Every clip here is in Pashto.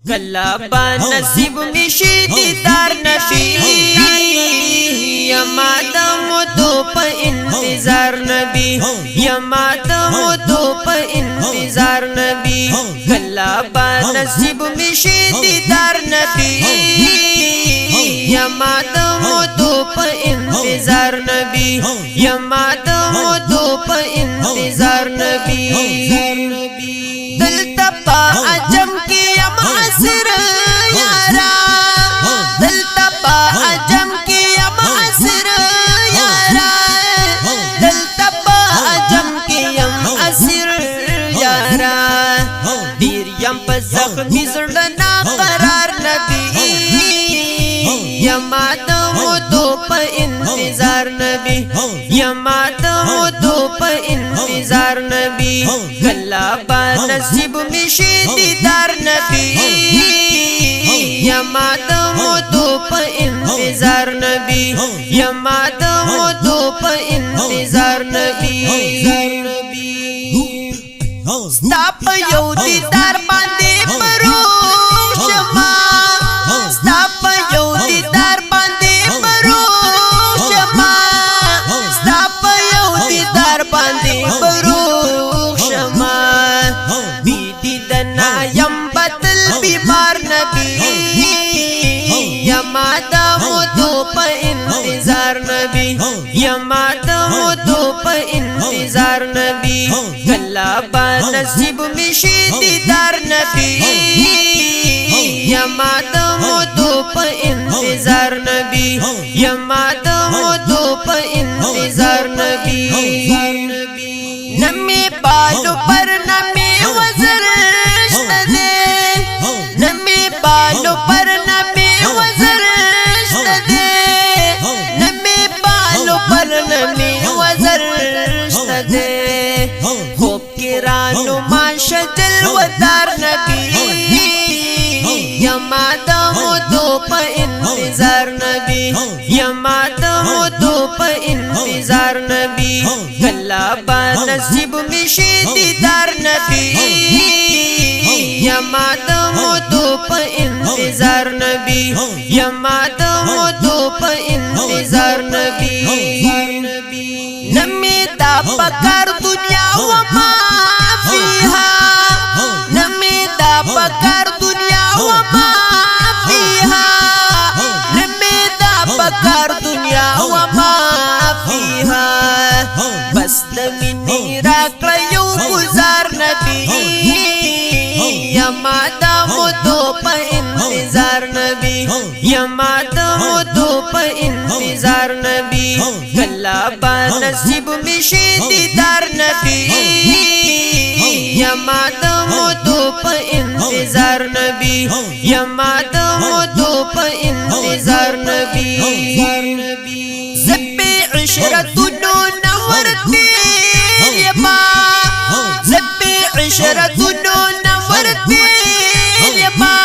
کلا با نصیب میشی دیدار نبی یما دمو پا انتظار نبی یما دمو پا انتظار نبی کلا با نصیب میشی دیدار نبی یما دمو پا انتظار نبی یما دمو پا انتظار نبی دلتا پا عجم کی یم عصر یارا دلتا پا عجم کی یم عصر یارا دلتا پا عجم کی یم عصر یارا دیر یم پا زخمی زرنا قرار نبی یما دمو پا انتظار نبی یما دمو پا انتظار نبی کلا با نصیب میشی دیدار نبی یما دمو پا انتظار نبی یما دمو پا انتظار نبی ستا پا یو دیدار باندے پروش ما ستا پا یو دیدار باندے پروش ما ستا پا یو دیدار باندے پروش ما بیدی دنا یم بطل بیمار نبی یما دمو پا انتظار نبی یما دمو پا انتظار نبی کلا با نصیب میشی دیدار نبی یما دمو پا انتظار نبی یما دمو پا انتظار نبی نمی بالو پر نمی وزر شتدے نمی بالو پر نمی وزر شتدے نمی بالو پر نمی وزر شتدے خوب کرانو ماشا دل ودار نبی یما دمو پا انتظار نبی یما دمو پا انتظار نبی کلا با نصیب میشی دیدار نبی یما دمو پا انتظار نبی یما دمو پا انتظار نبی نمی دا پکار دنیا وما فیها نمی دا پکار دنیا وما فیها نمی دا پکار دنیا وما فیها بس دمینی راکلا یو گزار نبی یما دمو پا انتظار نبی یما دمو پا انتظار نبی کلا با نصیب میشی دیدار نبی یما دمو پا انتظار نبی یما دمو پا انتظار نبی زبی عشرتنو نورتی یما زبی عشرتنو نورتی یما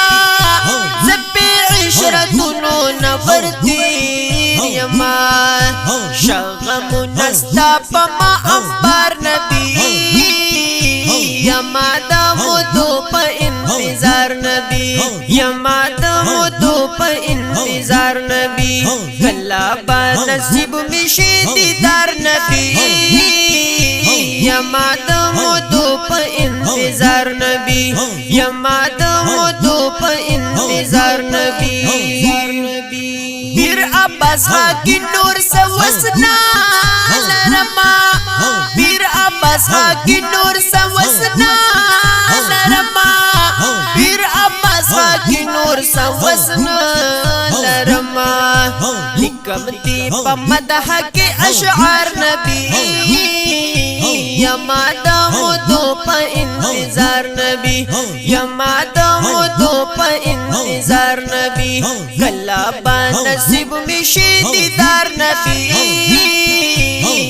زبی عشرتنو نورتی یما شغم نستا پا ما انبار نبی یما دمو پا انتظار نبی یما دمو پا انتظار نبی کلا با نصیب میشی دیدار نبی یما دمو پا انتظار نبی یما دمو پا انتظار نبی بیر عباس خاکی نور سوسنا لرما بیر عباس خاکی نور سوسنا لرما بیر عباس خاکی نور سوسنا لرما لکم دی پا مدح کے اشعار نبی یما دمو پا انتظار نبی یما دمو پا انتظار نبی کلا با نصیب میشی دیدار نبی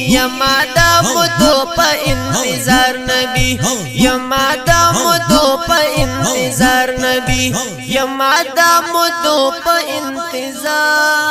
یما دمو پا انتظار نبی یما دمو پا انتظار نبی یما دمو پا انتظار